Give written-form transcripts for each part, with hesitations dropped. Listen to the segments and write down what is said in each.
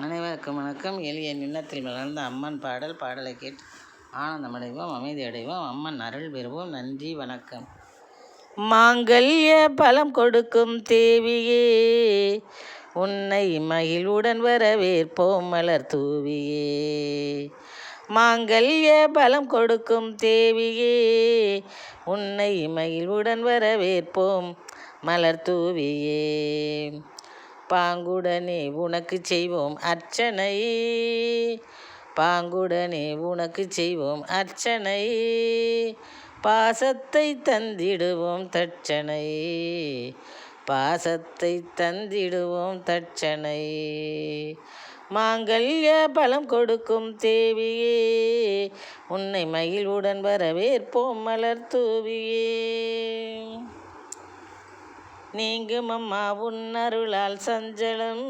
அனைவருக்கும் வணக்கம். எளிய நின்னத்தில் மலர்ந்த அம்மன் பாடலை கேட்டு ஆனந்தமடைவோம், அமைதி அடைவோம், அம்மன் அருள் பெறுவோம். நன்றி, வணக்கம். மாங்கல்ய பலம் கொடுக்கும் தேவியே, உன்னை மகிழ்வுடன் வரவேற்போம் மலர் தூவியே. மாங்கல்ய பலம் கொடுக்கும் தேவியே, உன்னை மகிழ்வுடன் வரவேற்போம் மலர் தூவியே. பாங்குடனே உனக்கு செய்வோம் அர்ச்சனை, பாங்குடனே உனக்கு செய்வோம் அர்ச்சனை, பாசத்தை தந்திடுவோம் தட்சணை, பாசத்தை தந்திடுவோம் தட்சணை. மாங்கல்ய பலம் கொடுக்கும் தேவியே, உன்னை மகிழ்வுடன் வரவேற்போம் மலர் தூவியே. நீங்கும் அம்மா உன்னருளால் சஞ்சலம்,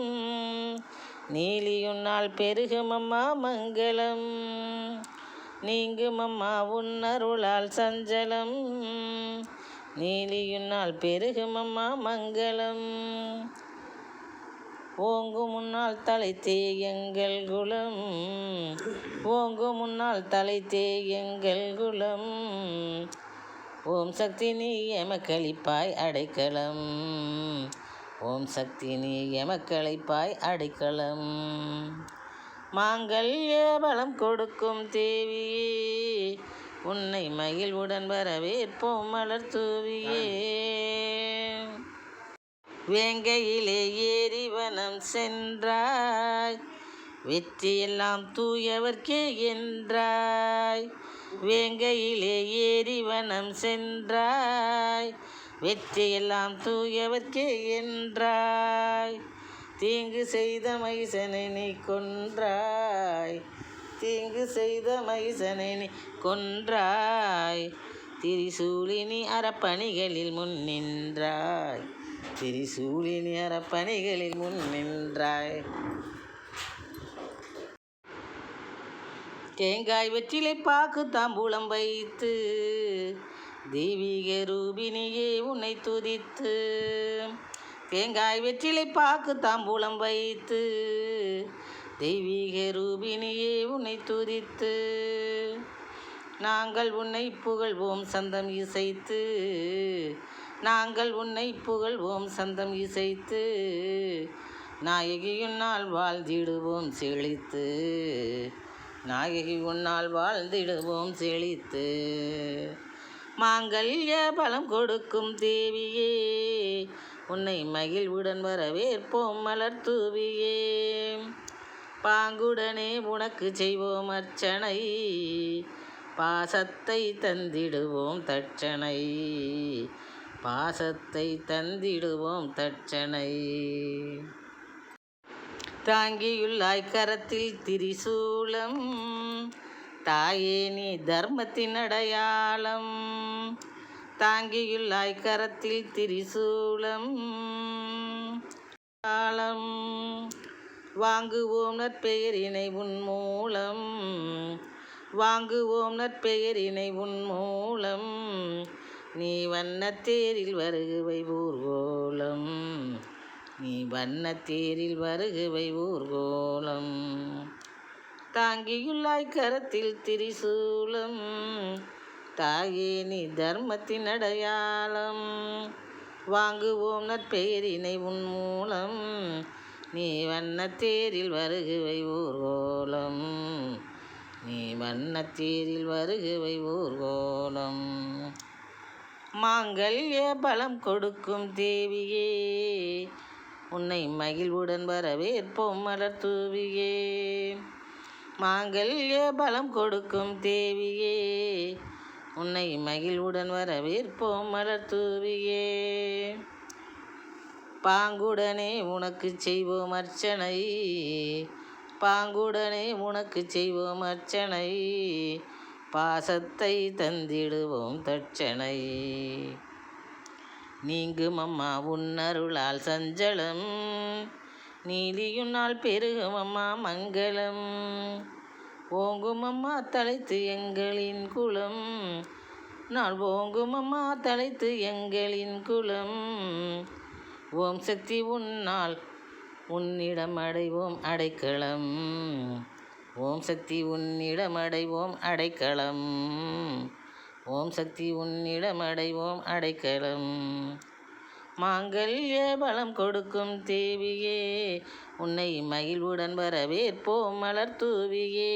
நீலியுன்னால் பெருகும் அம்மா மங்களம். நீங்கும் அம்மா உன்னருளால் சஞ்சலம், நீலியுன்னால் பெருகும் அம்மா மங்களம். ஓங்கு முன்னால் தலைத்தே எங்கள் குலம், ஓங்கு முன்னால் தலைத்தே எங்கள் குலம். ஓம் சக்தி நீ எமக்களிப்பாய் அடைக்கலம், ஓம் சக்தி நீ எமக்களிப்பாய் அடைக்கலம். மாங்கல்ய பலம் கொடுக்கும் தேவியே, உன்னை மகிழ்வுடன் வரவேற்போம் மலர் தூவியே. வேங்கையிலே ஏறி வனம் சென்றாய், வெற்றியெல்லாம் தூயவர்க்கே என்றாய். வேங்கையிலே ஏறி வனம் சென்றாய், வெற்றியெல்லாம் தூயவர்க்கே என்றாய். தீங்கு செய்த மைசனை நீ கொன்றாய், தீங்கு செய்த மைசனை நீ கொன்றாய். திரிசூலினி அறப்பணிகளில் முன் நின்றாய், திரிசூலினி அறப்பணிகளில் முன் நின்றாய். தேங்காய் வெற்றிலை பாக்கு தாம்பூலம் வைத்து, தெய்வீக ரூபினியே உன்னை துதித்து. தேங்காய் வெற்றிலை பாக்கு தாம்பூலம் வைத்து, தெய்வீக ரூபினியே உன்னை துதித்து. நாங்கள் உன்னை புகழ்வோம் சந்தம் இசைத்து, நாங்கள் உன்னை புகழ்வோம் சந்தம் இசைத்து. நாயகி உன்னால் வாழ்ந்திடுவோம் செழித்து, நாயகி உன்னால் வாழ்ந்திடுவோம் செழித்து. மாங்கல்ய பலம் கொடுக்கும் தேவியே, உன்னை மகிழ்வுடன் வரவேற்போம் மலர் தூவியே. பாங்குடனே உனக்கு செய்வோம் அர்ச்சனை, பாசத்தை தந்திடுவோம் தட்சணை, பாசத்தை தந்திடுவோம் தட்சணை. தாங்கியுள்ளாய் கரத்தில் திரிசூலம், தாயே நீ தர்மத்தின் அடையாளம். தாங்கியுள்ளாய் கரத்தில் திரிசூலம், வாங்குவோம் நற்பெயரினை உன் மூலம், வாங்குவோம் நற்பெயரினை உன் மூலம். நீ வண்ணத்தேரில் வருகுவை ஊர்கோலம், நீ வண்ணத்தேரில் வருகுவை ஊர்கோலம். தாங்கியுள்ளாய் கரத்தில் திரிசூலம், தாயே நீ தர்மத்தின் அடையாளம். வாங்குவோம் நற்பெயரினை உன் மூலம், நீ வண்ணத்தேரில் வருகுவை ஊர்கோலம், நீ வண்ணத்தேரில் வருகுவை ஊர்கோலம். மாங்கல்ய பலம் கொடுக்கும் தேவியே, உன்னை மகிழ்வுடன் வரவேற்போம் மலர் தூவியே. மாங்கல்ய பலம் கொடுக்கும் தேவியே, உன்னை மகிழ்வுடன் வரவேற்போம் மலர் தூவியே. பாங்குடனே உனக்கு செய்வோம் அர்ச்சனை, பாங்குடனே உனக்கு செய்வோம் அர்ச்சனை, பாசத்தை தந்திடுவோம் தட்சணை. நீங்கும் அம்மா உன்னருளால் சஞ்சலம், நீலியுன்னால் பெருகும் அம்மா மங்களம். ஓங்கும் அம்மா தலைத்து எங்களின் குலம், நாள் ஓங்கும் அம்மா தலைத்து எங்களின் குலம். ஓம் சக்தி உன்னால் உன்னிடம் அடைவோம் அடைக்கலம். ஓம் சக்தி உன்னிடம் அடைவோம் அடைக்கலம். ஓம் சக்தி உன்னிடம் அடைவோம் அடைக்கலம். மாங்கல்ய பலம் கொடுக்கும் தேவியே, உன்னை மகிழ்வுடன் வரவேற்போம் மலர் தூவியே.